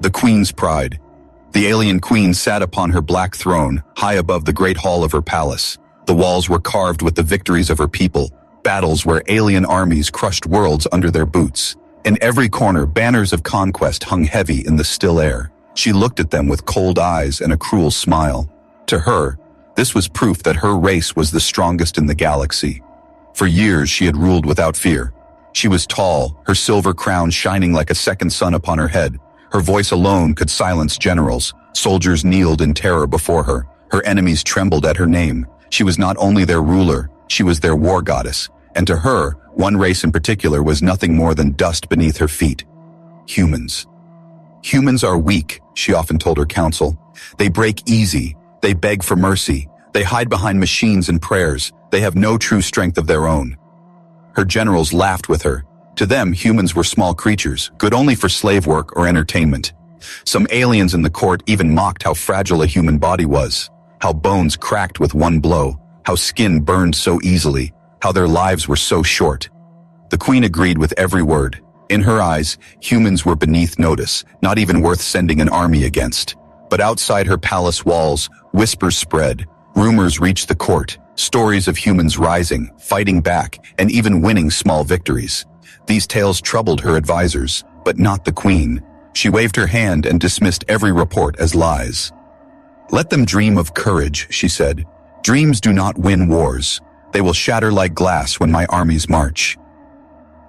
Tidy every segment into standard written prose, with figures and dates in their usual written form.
The Queen's Pride. The alien queen sat upon her black throne, high above the great hall of her palace. The walls were carved with the victories of her people, battles where alien armies crushed worlds under their boots. In every corner, banners of conquest hung heavy in the still air. She looked at them with cold eyes and a cruel smile. To her, this was proof that her race was the strongest in the galaxy. For years, she had ruled without fear. She was tall, her silver crown shining like a second sun upon her head. Her voice alone could silence generals. Soldiers kneeled in terror before her. Her enemies trembled at her name. She was not only their ruler, she was their war goddess. And to her, one race in particular was nothing more than dust beneath her feet. Humans. Humans are weak, she often told her council. They break easy. They beg for mercy. They hide behind machines and prayers. They have no true strength of their own. Her generals laughed with her. To them, humans were small creatures, good only for slave work or entertainment. Some aliens in the court even mocked how fragile a human body was, how bones cracked with one blow, how skin burned so easily, how their lives were so short. The queen agreed with every word. In her eyes, humans were beneath notice, not even worth sending an army against. But outside her palace walls, whispers spread. Rumors reached the court, stories of humans rising, fighting back, and even winning small victories. These tales troubled her advisors, but not the queen. She waved her hand and dismissed every report as lies. "Let them dream of courage," she said. "Dreams do not win wars. They will shatter like glass when my armies march."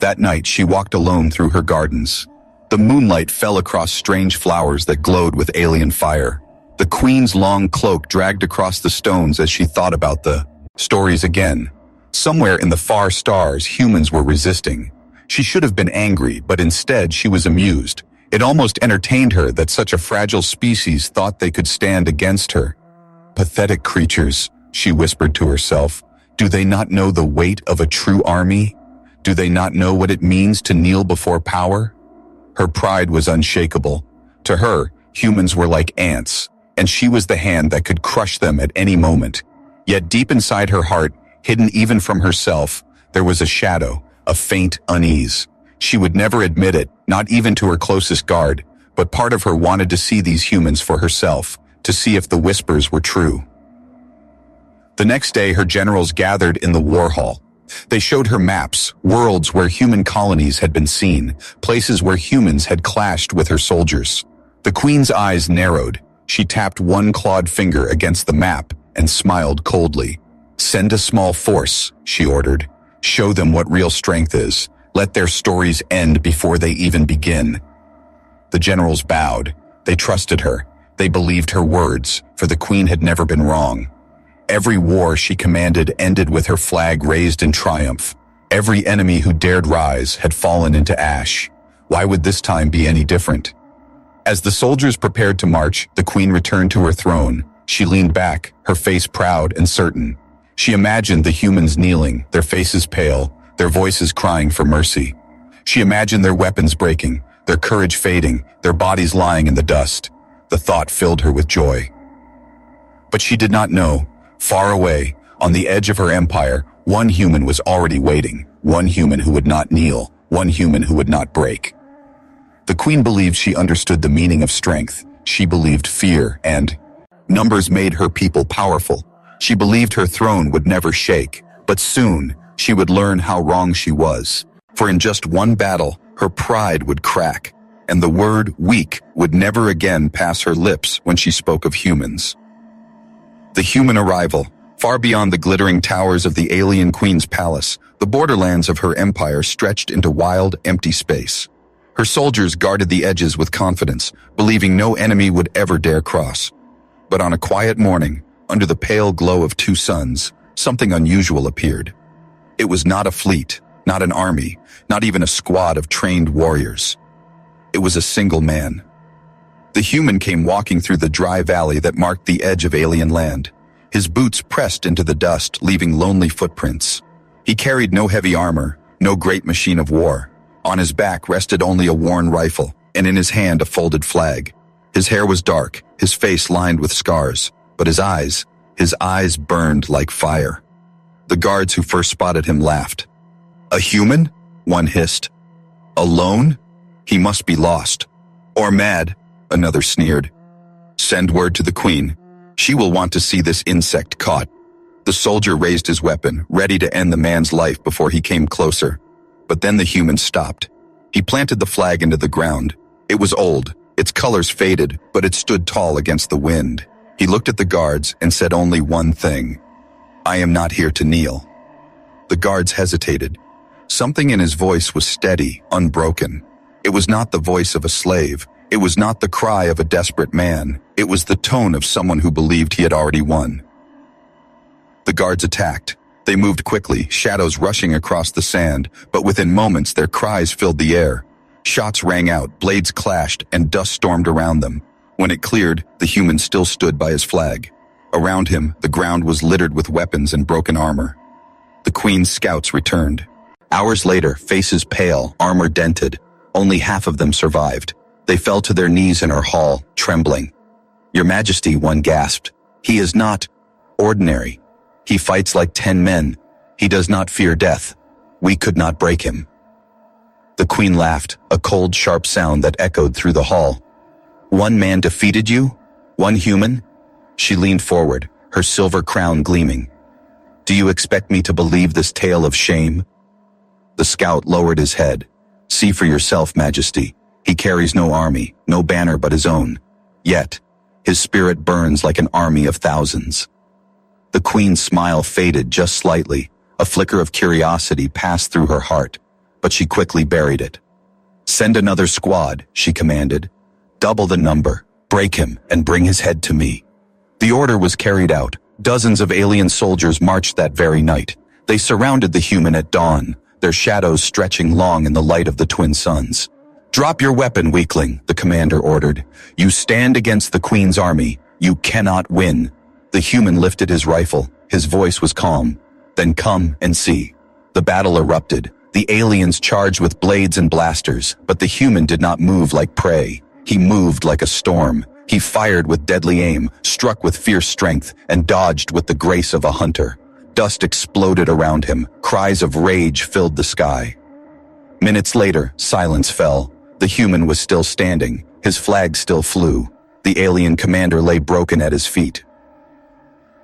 That night, she walked alone through her gardens. The moonlight fell across strange flowers that glowed with alien fire. The queen's long cloak dragged across the stones as she thought about the stories again. Somewhere in the far stars, humans were resisting. She should have been angry, but instead she was amused. It almost entertained her that such a fragile species thought they could stand against her. "Pathetic creatures," she whispered to herself. "Do they not know the weight of a true army? Do they not know what it means to kneel before power?" Her pride was unshakable. To her, humans were like ants, and she was the hand that could crush them at any moment. Yet deep inside her heart, hidden even from herself, there was a shadow, a faint unease. She would never admit it, not even to her closest guard, but part of her wanted to see these humans for herself, to see if the whispers were true. The next day, her generals gathered in the war hall. They showed her maps, worlds where human colonies had been seen, places where humans had clashed with her soldiers. The queen's eyes narrowed. She tapped one clawed finger against the map and smiled coldly. "Send a small force," she ordered. "Show them what real strength is. Let their stories end before they even begin." The generals bowed. They trusted her. They believed her words, for the queen had never been wrong. Every war she commanded ended with her flag raised in triumph. Every enemy who dared rise had fallen into ash. Why would this time be any different? As the soldiers prepared to march, the queen returned to her throne. She leaned back, her face proud and certain. She imagined the humans kneeling, their faces pale, their voices crying for mercy. She imagined their weapons breaking, their courage fading, their bodies lying in the dust. The thought filled her with joy. But she did not know. Far away, on the edge of her empire, one human was already waiting. One human who would not kneel. One human who would not break. The queen believed she understood the meaning of strength. She believed fear and numbers made her people powerful. She believed her throne would never shake, but soon she would learn how wrong she was. For in just one battle, her pride would crack, and the word weak would never again pass her lips when she spoke of humans. The human arrival, far beyond the glittering towers of the alien queen's palace, the borderlands of her empire stretched into wild, empty space. Her soldiers guarded the edges with confidence, believing no enemy would ever dare cross. But on a quiet morning, under the pale glow of two suns, something unusual appeared. It was not a fleet, not an army, not even a squad of trained warriors. It was a single man. The human came walking through the dry valley that marked the edge of alien land. His boots pressed into the dust, leaving lonely footprints. He carried no heavy armor, no great machine of war. On his back rested only a worn rifle, and in his hand a folded flag. His hair was dark, his face lined with scars, but his eyes burned like fire. The guards who first spotted him laughed. "A human?" one hissed. "Alone? He must be lost. Or mad," another sneered. Send word to the queen. She will want to see this insect caught. The soldier raised his weapon, ready to end the man's life before he came closer. But then the human stopped. He planted the flag into the ground. It was old, its colors faded, but it stood tall against the wind. He looked at the guards and said only one thing. I am not here to kneel. The guards hesitated. Something in his voice was steady, unbroken. It was not the voice of a slave. It was not the cry of a desperate man. It was the tone of someone who believed he had already won. The guards attacked. They moved quickly, shadows rushing across the sand, but within moments their cries filled the air. Shots rang out, blades clashed, and dust stormed around them. When it cleared, the human still stood by his flag. Around him, the ground was littered with weapons and broken armor. The queen's scouts returned. Hours later, faces pale, armor dented. Only half of them survived. They fell to their knees in her hall, trembling. Your Majesty, one gasped. He is not ordinary. He fights like 10 men. He does not fear death. We could not break him. The queen laughed, a cold, sharp sound that echoed through the hall. One man defeated you? One human? She leaned forward, her silver crown gleaming. Do you expect me to believe this tale of shame? The scout lowered his head. See for yourself, Majesty. He carries no army, no banner but his own. Yet, his spirit burns like an army of thousands. The queen's smile faded just slightly. A flicker of curiosity passed through her heart, but she quickly buried it. Send another squad, she commanded. Double the number, break him, and bring his head to me. The order was carried out. Dozens of alien soldiers marched that very night. They surrounded the human at dawn, their shadows stretching long in the light of the twin suns. Drop your weapon, weakling, the commander ordered. You stand against the queen's army. You cannot win. The human lifted his rifle. His voice was calm. Then come and see. The battle erupted. The aliens charged with blades and blasters, but the human did not move like prey. He moved like a storm. He fired with deadly aim, struck with fierce strength, and dodged with the grace of a hunter. Dust exploded around him. Cries of rage filled the sky. Minutes later, silence fell. The human was still standing. His flag still flew. The alien commander lay broken at his feet.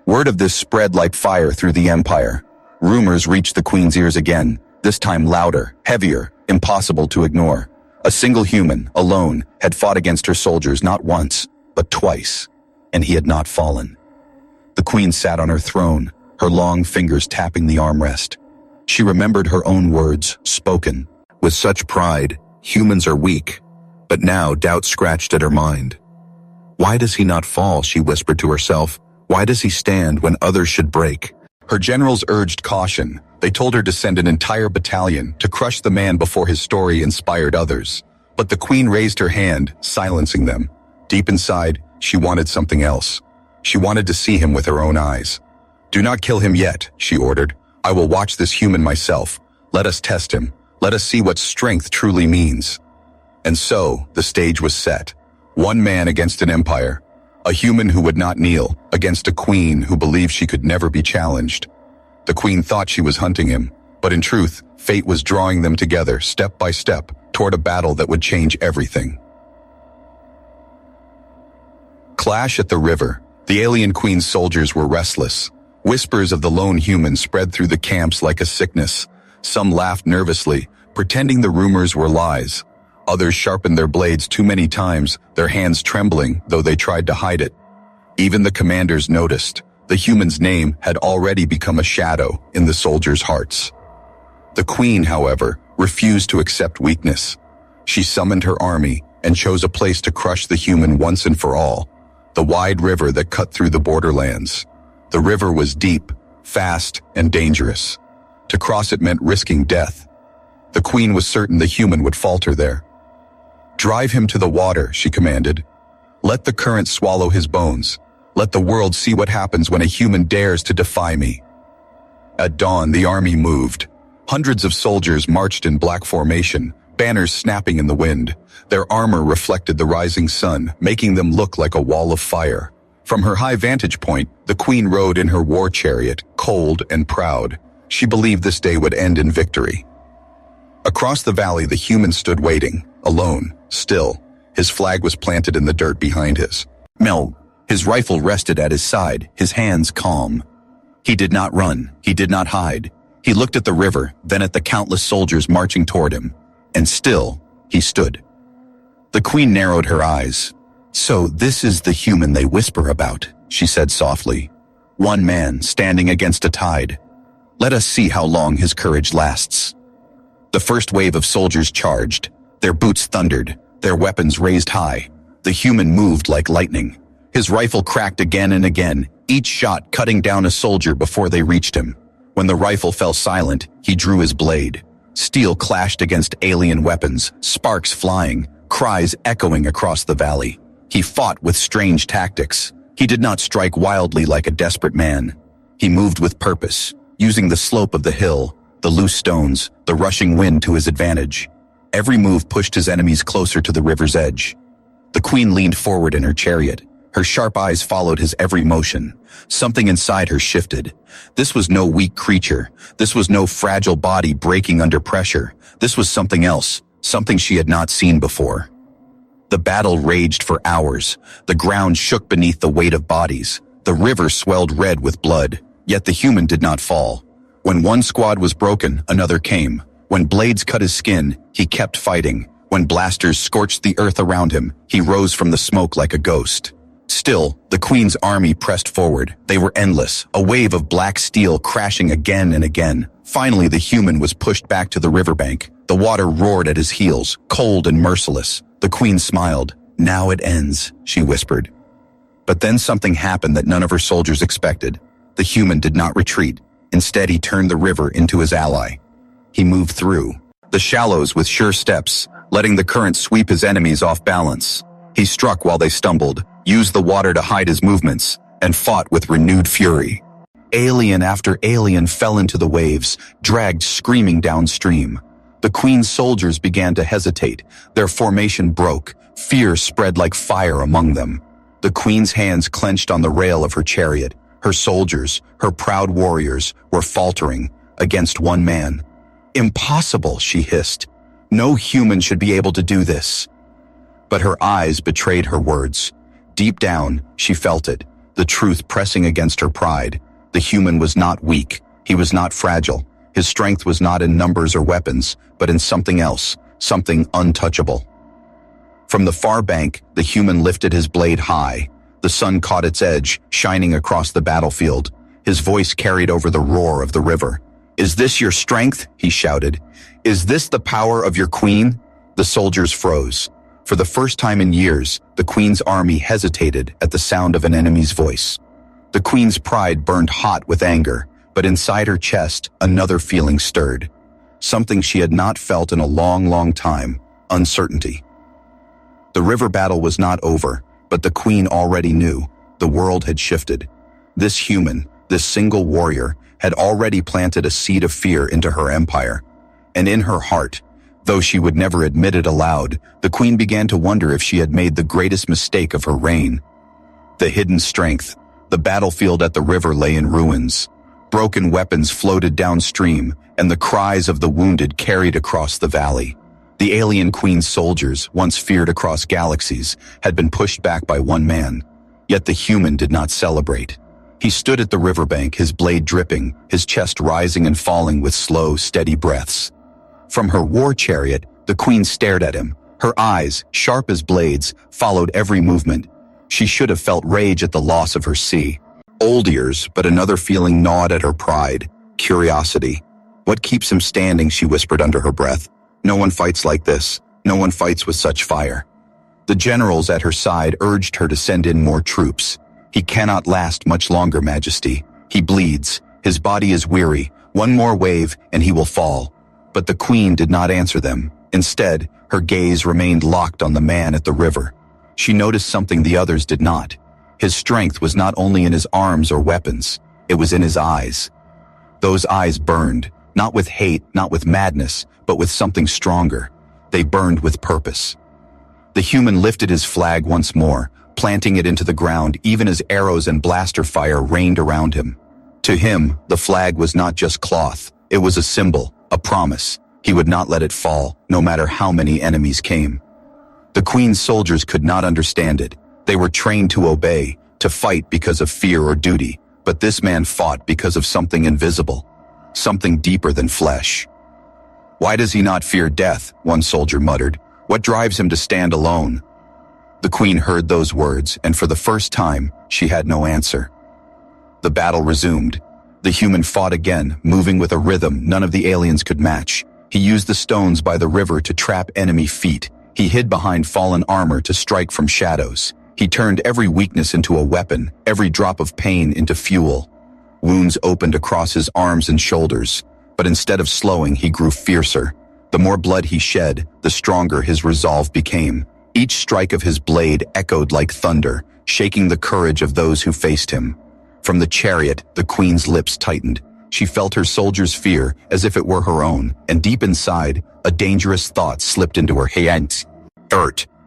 Word of this spread like fire through the empire. Rumors reached the queen's ears again, this time louder, heavier, impossible to ignore. A single human, alone, had fought against her soldiers not once, but twice, and he had not fallen. The queen sat on her throne, her long fingers tapping the armrest. She remembered her own words, spoken with such pride. Humans are weak, but now doubt scratched at her mind. Why does he not fall, she whispered to herself. Why does he stand when others should break? Her generals urged caution. They told her to send an entire battalion to crush the man before his story inspired others. But the queen raised her hand, silencing them. Deep inside, she wanted something else. She wanted to see him with her own eyes. Do not kill him yet, she ordered. I will watch this human myself. Let us test him. Let us see what strength truly means. And so, the stage was set. One man against an empire. A human who would not kneel, against a queen who believed she could never be challenged. The queen thought she was hunting him, but in truth, fate was drawing them together, step by step, toward a battle that would change everything. Clash at the river. The alien queen's soldiers were restless. Whispers of the lone human spread through the camps like a sickness. Some laughed nervously, pretending the rumors were lies. Others sharpened their blades too many times, their hands trembling, though they tried to hide it. Even the commanders noticed. The human's name had already become a shadow in the soldiers' hearts. The queen, however, refused to accept weakness. She summoned her army and chose a place to crush the human once and for all, the wide river that cut through the borderlands. The river was deep, fast, and dangerous. To cross it meant risking death. The queen was certain the human would falter there. Drive him to the water, she commanded. Let the current swallow his bones. Let the world see what happens when a human dares to defy me. At dawn, the army moved. Hundreds of soldiers marched in black formation, banners snapping in the wind. Their armor reflected the rising sun, making them look like a wall of fire. From her high vantage point, the queen rode in her war chariot, cold and proud. She believed this day would end in victory. Across the valley, the human stood waiting, alone, still. His flag was planted in the dirt behind his. Mel, his rifle rested at his side, his hands calm. He did not run, he did not hide. He looked at the river, then at the countless soldiers marching toward him. And still, he stood. The queen narrowed her eyes. "So this is the human they whisper about," she said softly. "One man standing against a tide. Let us see how long his courage lasts." The first wave of soldiers charged. Their boots thundered, their weapons raised high. The human moved like lightning. His rifle cracked again and again, each shot cutting down a soldier before they reached him. When the rifle fell silent, he drew his blade. Steel clashed against alien weapons, sparks flying, cries echoing across the valley. He fought with strange tactics. He did not strike wildly like a desperate man. He moved with purpose, using the slope of the hill, the loose stones, the rushing wind to his advantage. Every move pushed his enemies closer to the river's edge. The queen leaned forward in her chariot. Her sharp eyes followed his every motion. Something inside her shifted. This was no weak creature. This was no fragile body breaking under pressure. This was something else, something she had not seen before. The battle raged for hours. The ground shook beneath the weight of bodies. The river swelled red with blood. Yet the human did not fall. When one squad was broken, another came. When blades cut his skin, he kept fighting. When blasters scorched the earth around him, he rose from the smoke like a ghost. Still, the queen's army pressed forward. They were endless, a wave of black steel crashing again and again. Finally, the human was pushed back to the riverbank. The water roared at his heels, cold and merciless. The queen smiled. "Now it ends," she whispered. But then something happened that none of her soldiers expected. The human did not retreat. Instead, he turned the river into his ally. He moved through the shallows with sure steps, letting the current sweep his enemies off balance. He struck while they stumbled, used the water to hide his movements, and fought with renewed fury. Alien after alien fell into the waves, dragged screaming downstream. The queen's soldiers began to hesitate. Their formation broke. Fear spread like fire among them. The queen's hands clenched on the rail of her chariot. Her soldiers, her proud warriors, were faltering against one man. "Impossible," she hissed. "No human should be able to do this." But her eyes betrayed her words. Deep down, she felt it, the truth pressing against her pride. The human was not weak. He was not fragile. His strength was not in numbers or weapons, but in something else, something untouchable. From the far bank, the human lifted his blade high. The sun caught its edge, shining across the battlefield. His voice carried over the roar of the river. "Is this your strength?" he shouted. "Is this the power of your queen?" The soldiers froze. For the first time in years, the queen's army hesitated at the sound of an enemy's voice. The queen's pride burned hot with anger, but inside her chest, another feeling stirred. Something she had not felt in a long, long time: uncertainty. The river battle was not over, but the queen already knew. The world had shifted. This human, this single warrior, had already planted a seed of fear into her empire. And in her heart, though she would never admit it aloud, the queen began to wonder if she had made the greatest mistake of her reign. The hidden strength. The battlefield at the river lay in ruins. Broken weapons floated downstream, and the cries of the wounded carried across the valley. The alien queen's soldiers, once feared across galaxies, had been pushed back by one man. Yet the human did not celebrate. He stood at the riverbank, his blade dripping, his chest rising and falling with slow, steady breaths. From her war chariot, the queen stared at him. Her eyes, sharp as blades, followed every movement. She should have felt rage at the loss of her sea. Old ears, but another feeling gnawed at her pride. Curiosity. "What keeps him standing?" she whispered under her breath. "No one fights like this. No one fights with such fire." The generals at her side urged her to send in more troops. "He cannot last much longer, Majesty. He bleeds. His body is weary. One more wave, and he will fall." But the queen did not answer them. Instead, her gaze remained locked on the man at the river. She noticed something the others did not. His strength was not only in his arms or weapons, it was in his eyes. Those eyes burned, not with hate, not with madness, but with something stronger. They burned with purpose. The human lifted his flag once more, planting it into the ground even as arrows and blaster fire rained around him. To him, the flag was not just cloth. It was a symbol, a promise. He would not let it fall, no matter how many enemies came. The queen's soldiers could not understand it. They were trained to obey, to fight because of fear or duty, but this man fought because of something invisible, something deeper than flesh. "Why does he not fear death?" one soldier muttered. "What drives him to stand alone?" The queen heard those words, and for the first time, she had no answer. The battle resumed. The human fought again, moving with a rhythm none of the aliens could match. He used the stones by the river to trap enemy feet. He hid behind fallen armor to strike from shadows. He turned every weakness into a weapon, every drop of pain into fuel. Wounds opened across his arms and shoulders, but instead of slowing, he grew fiercer. The more blood he shed, the stronger his resolve became. Each strike of his blade echoed like thunder, shaking the courage of those who faced him. From the chariot, the queen's lips tightened. She felt her soldiers' fear as if it were her own, and deep inside, a dangerous thought slipped into her head.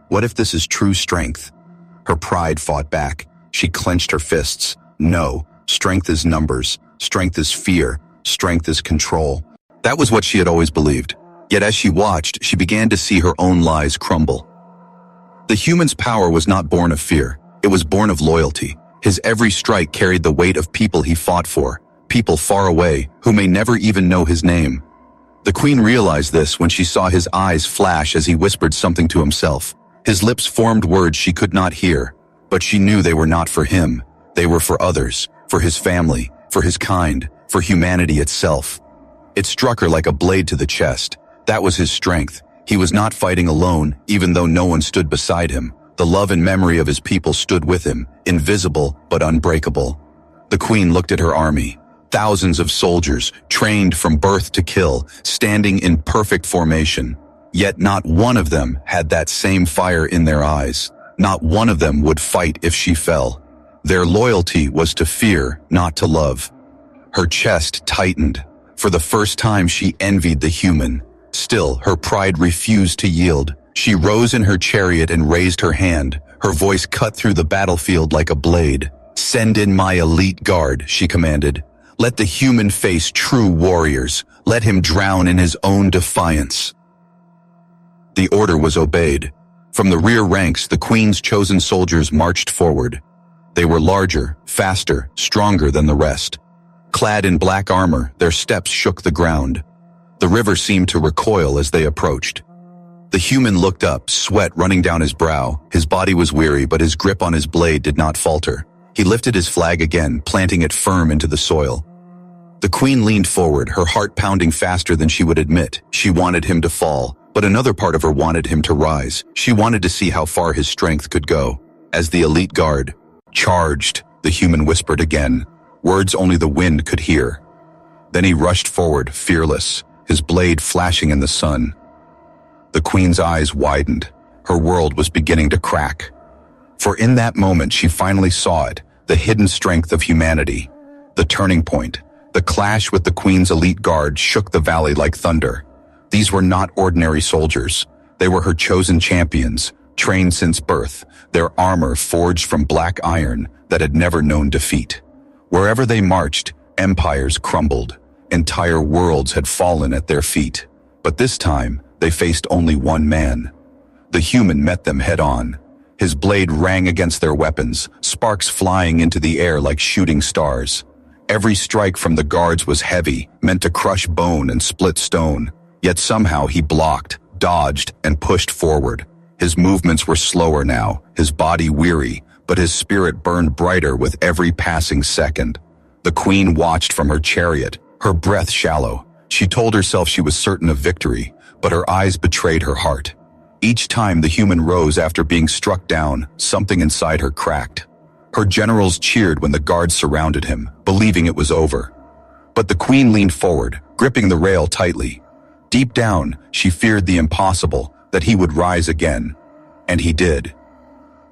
What if this is true strength? Her pride fought back. She clenched her fists. No, strength is numbers. Strength is fear. Strength is control. That was what she had always believed. Yet as she watched, she began to see her own lies crumble. The human's power was not born of fear. It was born of loyalty. His every strike carried the weight of people he fought for, people far away, who may never even know his name. The queen realized this when she saw his eyes flash as he whispered something to himself. His lips formed words she could not hear, but she knew they were not for him. They were for others, for his family, for his kind, for humanity itself. It struck her like a blade to the chest. That was his strength. He was not fighting alone, even though no one stood beside him. The love and memory of his people stood with him, invisible but unbreakable. The queen looked at her army. Thousands of soldiers, trained from birth to kill, standing in perfect formation. Yet not one of them had that same fire in their eyes. Not one of them would fight if she fell. Their loyalty was to fear, not to love. Her chest tightened. For the first time she envied the human. Still, her pride refused to yield. She rose in her chariot and raised her hand. Her voice cut through the battlefield like a blade. "Send in my elite guard," she commanded. "Let the human face true warriors. Let him drown in his own defiance." The order was obeyed. From the rear ranks, the queen's chosen soldiers marched forward. They were larger, faster, stronger than the rest. Clad in black armor, their steps shook the ground. The river seemed to recoil as they approached. The human looked up, sweat running down his brow. His body was weary, but his grip on his blade did not falter. He lifted his flag again, planting it firm into the soil. The queen leaned forward, her heart pounding faster than she would admit. She wanted him to fall, but another part of her wanted him to rise. She wanted to see how far his strength could go. As the elite guard charged, the human whispered again, words only the wind could hear. Then he rushed forward, fearless, his blade flashing in the sun. The queen's eyes widened. Her world was beginning to crack. For in that moment she finally saw it, the hidden strength of humanity. The turning point, the clash with the queen's elite guard shook the valley like thunder. These were not ordinary soldiers. They were her chosen champions, trained since birth, their armor forged from black iron that had never known defeat. Wherever they marched, empires crumbled. Entire worlds had fallen at their feet. But this time, they faced only one man. The human met them head-on. His blade rang against their weapons, sparks flying into the air like shooting stars. Every strike from the guards was heavy, meant to crush bone and split stone. Yet somehow he blocked, dodged, and pushed forward. His movements were slower now, his body weary, but his spirit burned brighter with every passing second. The queen watched from her chariot, her breath shallow. She told herself she was certain of victory, but her eyes betrayed her heart. Each time the human rose after being struck down, something inside her cracked. Her generals cheered when the guards surrounded him, believing it was over. But the queen leaned forward, gripping the rail tightly. Deep down, she feared the impossible, that he would rise again. And he did.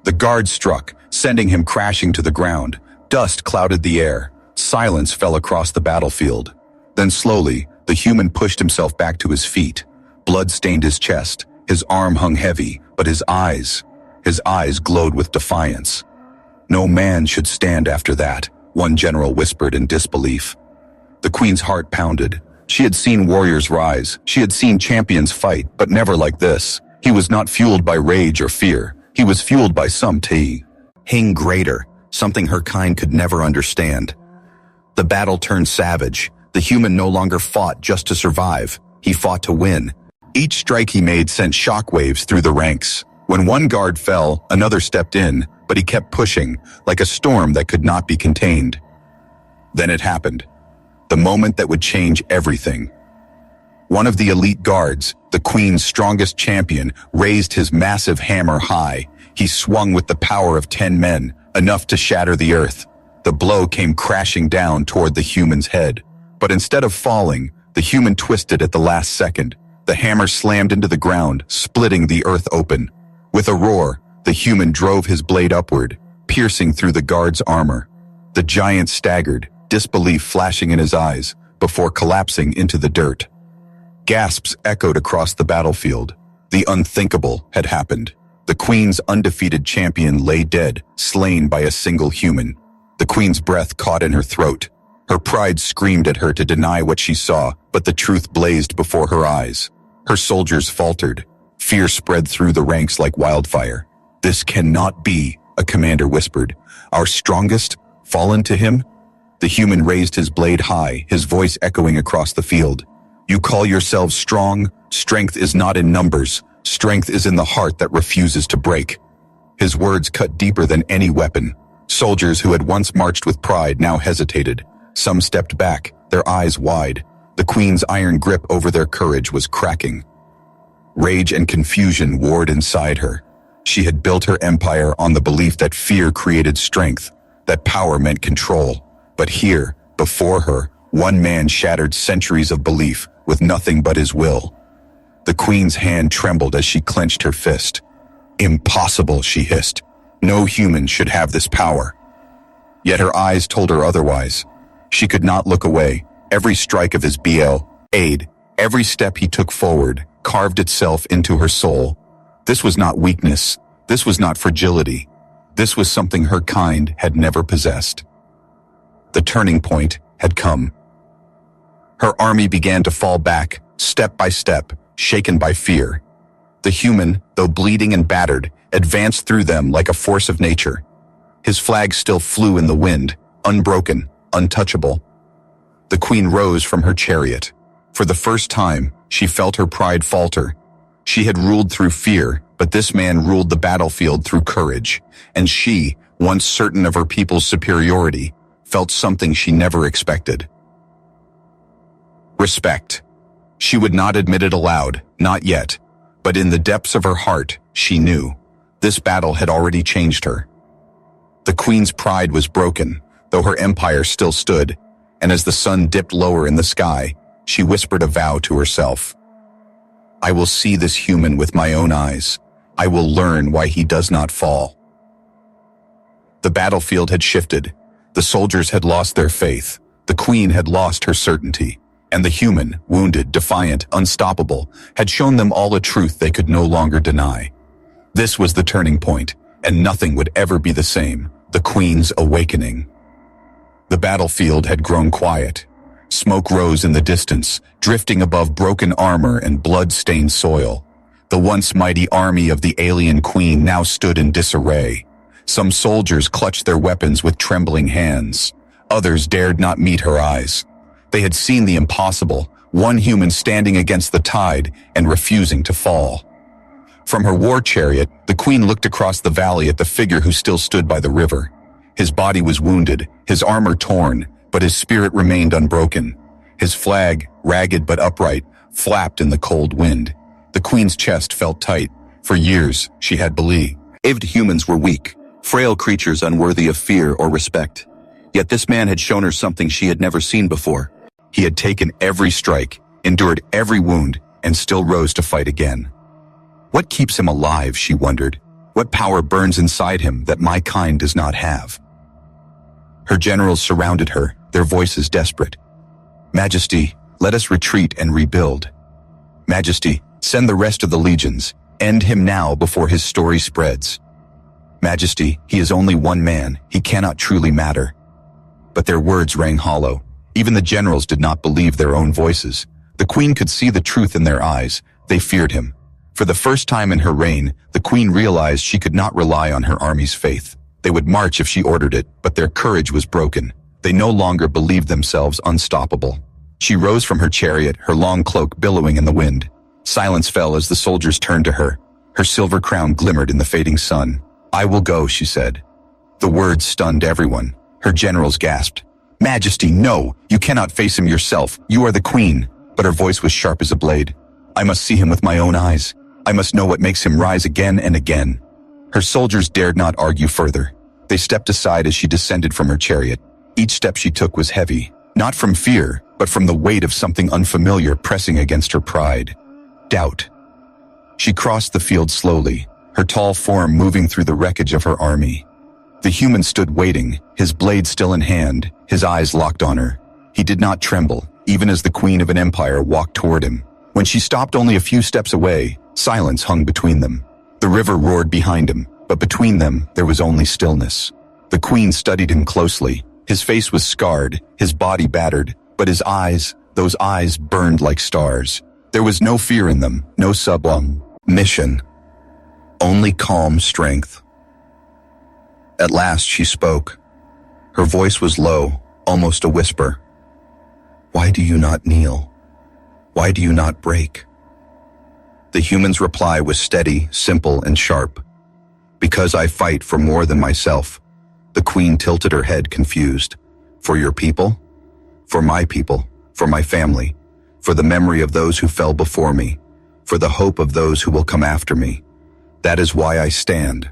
The guards struck, sending him crashing to the ground. Dust clouded the air. Silence fell across the battlefield. Then slowly, the human pushed himself back to his feet. Blood stained his chest. His arm hung heavy, but his eyes glowed with defiance. "No man should stand after that," one general whispered in disbelief. The queen's heart pounded. She had seen warriors rise. She had seen champions fight, but never like this. He was not fueled by rage or fear. He was fueled by something greater, something her kind could never understand. The battle turned savage. The human no longer fought just to survive. He fought to win. Each strike he made sent shockwaves through the ranks. When one guard fell, another stepped in, but he kept pushing, like a storm that could not be contained. Then it happened. The moment that would change everything. One of the elite guards, the Queen's strongest champion, raised his massive hammer high. He swung with the power of 10 men, enough to shatter the earth. The blow came crashing down toward the human's head. But instead of falling, the human twisted at the last second. The hammer slammed into the ground, splitting the earth open. With a roar, the human drove his blade upward, piercing through the guard's armor. The giant staggered, disbelief flashing in his eyes, before collapsing into the dirt. Gasps echoed across the battlefield. The unthinkable had happened. The Queen's undefeated champion lay dead, slain by a single human. The Queen's breath caught in her throat. Her pride screamed at her to deny what she saw, but the truth blazed before her eyes. Her soldiers faltered. Fear spread through the ranks like wildfire. "This cannot be," a commander whispered. "Our strongest, fallen to him?" The human raised his blade high, his voice echoing across the field. "You call yourselves strong? Strength is not in numbers. Strength is in the heart that refuses to break." His words cut deeper than any weapon. Soldiers who had once marched with pride now hesitated. Some stepped back, their eyes wide. The Queen's iron grip over their courage was cracking. Rage and confusion warred inside her. She had built her empire on the belief that fear created strength, that power meant control. But here, before her, one man shattered centuries of belief with nothing but his will. The Queen's hand trembled as she clenched her fist. "Impossible," she hissed. "No human should have this power." Yet her eyes told her otherwise. She could not look away. Every strike of his bled, every step he took forward, carved itself into her soul. This was not weakness. This was not fragility. This was something her kind had never possessed. The turning point had come. Her army began to fall back, step by step, shaken by fear. The human, though bleeding and battered, advanced through them like a force of nature. His flag still flew in the wind, unbroken, untouchable. The Queen rose from her chariot. For the first time, she felt her pride falter. She had ruled through fear, but this man ruled the battlefield through courage. And she, once certain of her people's superiority, felt something she never expected. Respect. She would not admit it aloud, not yet. But in the depths of her heart, she knew. This battle had already changed her. The Queen's pride was broken, though her empire still stood, and as the sun dipped lower in the sky, she whispered a vow to herself. "I will see this human with my own eyes. I will learn why he does not fall." The battlefield had shifted. The soldiers had lost their faith. The Queen had lost her certainty. And the human, wounded, defiant, unstoppable, had shown them all a truth they could no longer deny. This was the turning point, and nothing would ever be the same. The Queen's awakening. The battlefield had grown quiet. Smoke rose in the distance, drifting above broken armor and blood-stained soil. The once mighty army of the alien Queen now stood in disarray. Some soldiers clutched their weapons with trembling hands. Others dared not meet her eyes. They had seen the impossible, one human standing against the tide and refusing to fall. From her war chariot, the Queen looked across the valley at the figure who still stood by the river. His body was wounded, his armor torn, but his spirit remained unbroken. His flag, ragged but upright, flapped in the cold wind. The Queen's chest felt tight. For years, she had believed humans were weak, frail creatures unworthy of fear or respect. Yet this man had shown her something she had never seen before. He had taken every strike, endured every wound, and still rose to fight again. What keeps him alive, she wondered. What power burns inside him that my kind does not have? Her generals surrounded her, their voices desperate. "Majesty, let us retreat and rebuild. Majesty, send the rest of the legions. End him now before his story spreads. Majesty, he is only one man. He cannot truly matter." But their words rang hollow. Even the generals did not believe their own voices. The Queen could see the truth in their eyes. They feared him. For the first time in her reign, the queen realized she could not rely on her army's faith. They would march if she ordered it, but their courage was broken. They no longer believed themselves unstoppable. She rose from her chariot, her long cloak billowing in the wind. Silence fell as the soldiers turned to her. Her silver crown glimmered in the fading sun. "I will go," she said. The words stunned everyone. Her generals gasped. "Majesty, no! You cannot face him yourself. You are the queen." But her voice was sharp as a blade. "I must see him with my own eyes. I must know what makes him rise again and again." Her soldiers dared not argue further. They stepped aside as she descended from her chariot. Each step she took was heavy, not from fear, but from the weight of something unfamiliar pressing against her pride. Doubt. She crossed the field slowly, her tall form moving through the wreckage of her army. The human stood waiting, his blade still in hand, his eyes locked on her. He did not tremble, even as the queen of an empire walked toward him. When she stopped only a few steps away, silence hung between them. The river roared behind him, but between them there was only stillness. The queen studied him closely. His face was scarred, his body battered, but his eyes, those eyes burned like stars. There was no fear in them, no mission, only calm strength. At last she spoke. Her voice was low, almost a whisper. "Why do you not kneel? Why do you not break?" The human's reply was steady, simple, and sharp. "Because I fight for more than myself." The queen tilted her head, confused. "For your people? For my people, for my family, for the memory of those who fell before me, for the hope of those who will come after me. That is why I stand."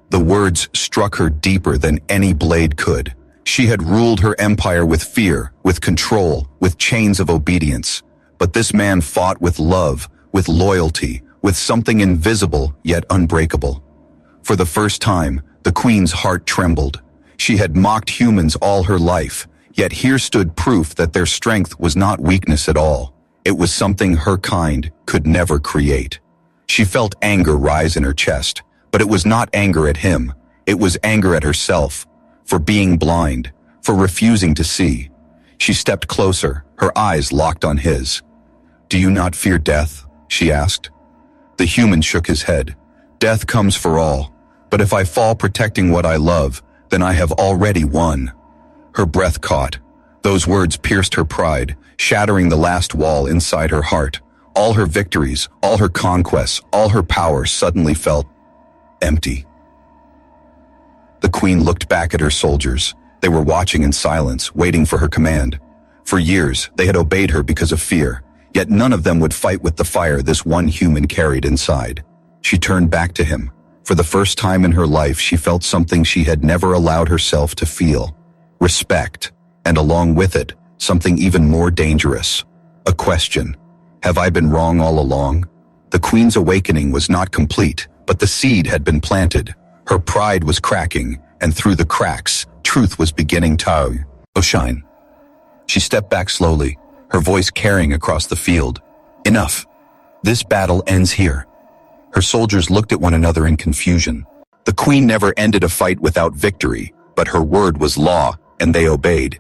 The words struck her deeper than any blade could. She had ruled her empire with fear, with control, with chains of obedience. But this man fought with love, with loyalty, with something invisible yet unbreakable. For the first time, the queen's heart trembled. She had mocked humans all her life, yet here stood proof that their strength was not weakness at all. It was something her kind could never create. She felt anger rise in her chest, but it was not anger at him. It was anger at herself, for being blind, for refusing to see. She stepped closer, her eyes locked on his. "Do you not fear death?" she asked. The human shook his head. "Death comes for all, but if I fall protecting what I love, then I have already won." Her breath caught. Those words pierced her pride, shattering the last wall inside her heart. All her victories, all her conquests, all her power suddenly felt empty. The queen looked back at her soldiers. They were watching in silence, waiting for her command. For years, they had obeyed her because of fear, yet none of them would fight with the fire this one human carried inside. She turned back to him. For the first time in her life, she felt something she had never allowed herself to feel. Respect, and along with it, something even more dangerous. A question. Have I been wrong all along? The queen's awakening was not complete, but the seed had been planted. Her pride was cracking, and through the cracks, truth was beginning to shine. She stepped back slowly, her voice carrying across the field. "Enough. This battle ends here." Her soldiers looked at one another in confusion. The queen never ended a fight without victory, but her word was law, and they obeyed.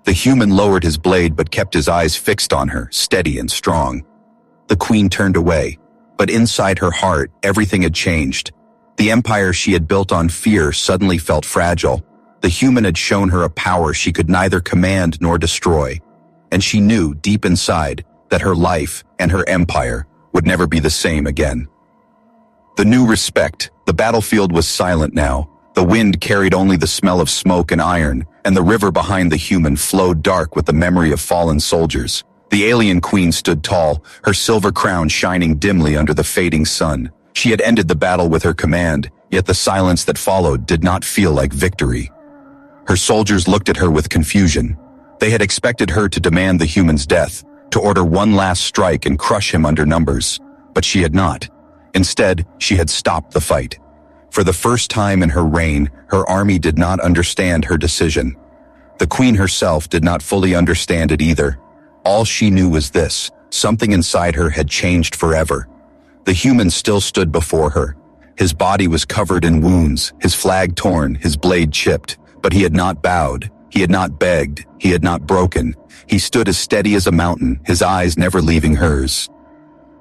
The human lowered his blade but kept his eyes fixed on her, steady and strong. The queen turned away, but inside her heart, everything had changed. The empire she had built on fear suddenly felt fragile. The human had shown her a power she could neither command nor destroy, and she knew deep inside that her life and her empire would never be the same again. The new respect, the battlefield was silent now. The wind carried only the smell of smoke and iron, and the river behind the human flowed dark with the memory of fallen soldiers. The alien queen stood tall, her silver crown shining dimly under the fading sun. She had ended the battle with her command, yet the silence that followed did not feel like victory. Her soldiers looked at her with confusion. They had expected her to demand the human's death, to order one last strike and crush him under numbers. But she had not. Instead, she had stopped the fight. For the first time in her reign, her army did not understand her decision. The queen herself did not fully understand it either. All she knew was this: something inside her had changed forever. The human still stood before her. His body was covered in wounds, his flag torn, his blade chipped, but he had not bowed, he had not begged, he had not broken. He stood as steady as a mountain, his eyes never leaving hers.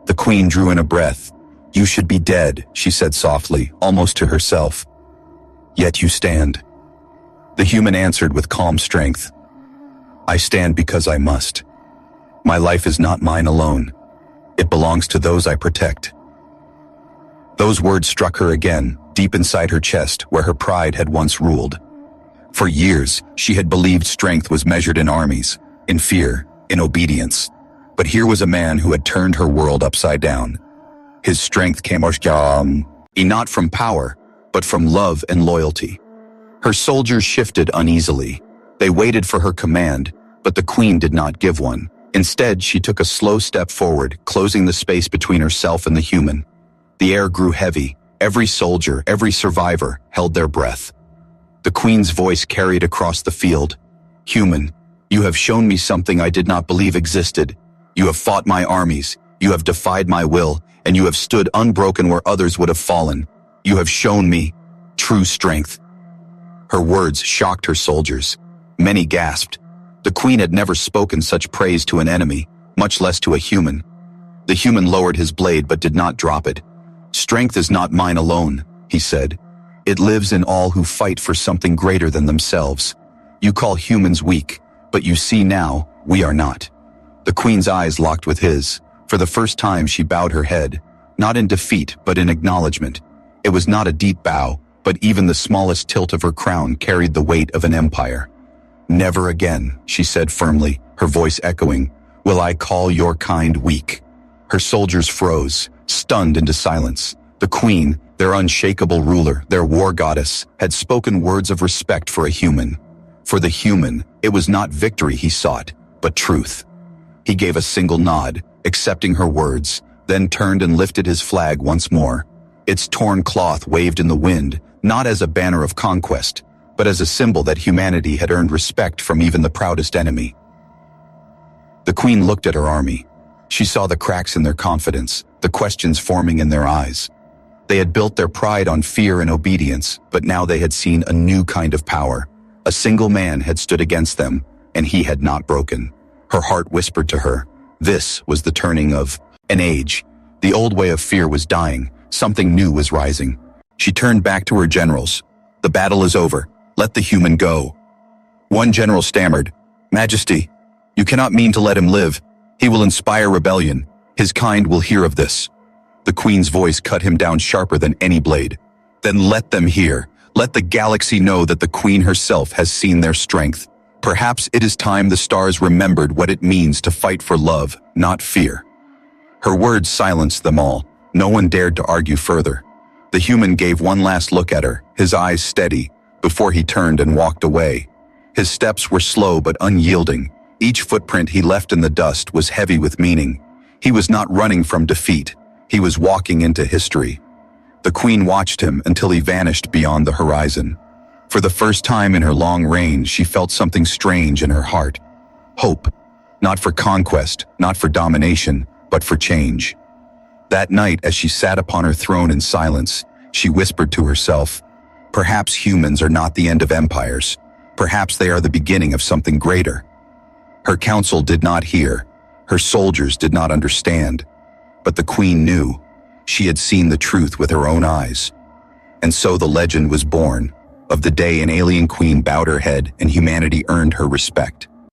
The queen drew in a breath. "You should be dead," she said softly, almost to herself. "Yet you stand." The human answered with calm strength. "I stand because I must. My life is not mine alone. It belongs to those I protect." Those words struck her again, deep inside her chest where her pride had once ruled. For years, she had believed strength was measured in armies, in fear, in obedience. But here was a man who had turned her world upside down. His strength came not from power, but from love and loyalty. Her soldiers shifted uneasily. They waited for her command, but the queen did not give one. Instead, she took a slow step forward, closing the space between herself and the human. The air grew heavy. Every soldier, every survivor, held their breath. The queen's voice carried across the field. "Human, you have shown me something I did not believe existed. You have fought my armies, you have defied my will, and you have stood unbroken where others would have fallen. You have shown me true strength." Her words shocked her soldiers. Many gasped. The queen had never spoken such praise to an enemy, much less to a human. The human lowered his blade but did not drop it. "Strength is not mine alone," he said. "It lives in all who fight for something greater than themselves. You call humans weak, but you see now, we are not." The queen's eyes locked with his. For the first time she bowed her head, not in defeat but in acknowledgement. It was not a deep bow, but even the smallest tilt of her crown carried the weight of an empire. "Never again," she said firmly, her voice echoing, "will I call your kind weak." Her soldiers froze, stunned into silence. The queen, their unshakable ruler, their war goddess, had spoken words of respect for a human. For the human, it was not victory he sought, but truth. He gave a single nod, accepting her words, then turned and lifted his flag once more. Its torn cloth waved in the wind, not as a banner of conquest, but as a symbol that humanity had earned respect from even the proudest enemy. The queen looked at her army. She saw the cracks in their confidence, the questions forming in their eyes. They had built their pride on fear and obedience, but now they had seen a new kind of power. A single man had stood against them, and he had not broken. Her heart whispered to her, this was the turning of an age. The old way of fear was dying. Something new was rising. She turned back to her generals. "The battle is over. Let the human go." One general stammered, "Majesty, you cannot mean to let him live. He will inspire rebellion. His kind will hear of this." The queen's voice cut him down sharper than any blade. "Then let them hear. Let the galaxy know that the queen herself has seen their strength. Perhaps it is time the stars remembered what it means to fight for love, not fear." Her words silenced them all. No one dared to argue further. The human gave one last look at her, his eyes steady, before he turned and walked away. His steps were slow but unyielding. Each footprint he left in the dust was heavy with meaning. He was not running from defeat. He was walking into history. The queen watched him until he vanished beyond the horizon. For the first time in her long reign, she felt something strange in her heart. Hope. Not for conquest, not for domination, but for change. That night, as she sat upon her throne in silence, she whispered to herself, "Perhaps humans are not the end of empires. Perhaps they are the beginning of something greater." Her council did not hear. Her soldiers did not understand. But the queen knew. She had seen the truth with her own eyes. And so the legend was born of the day an alien queen bowed her head and humanity earned her respect.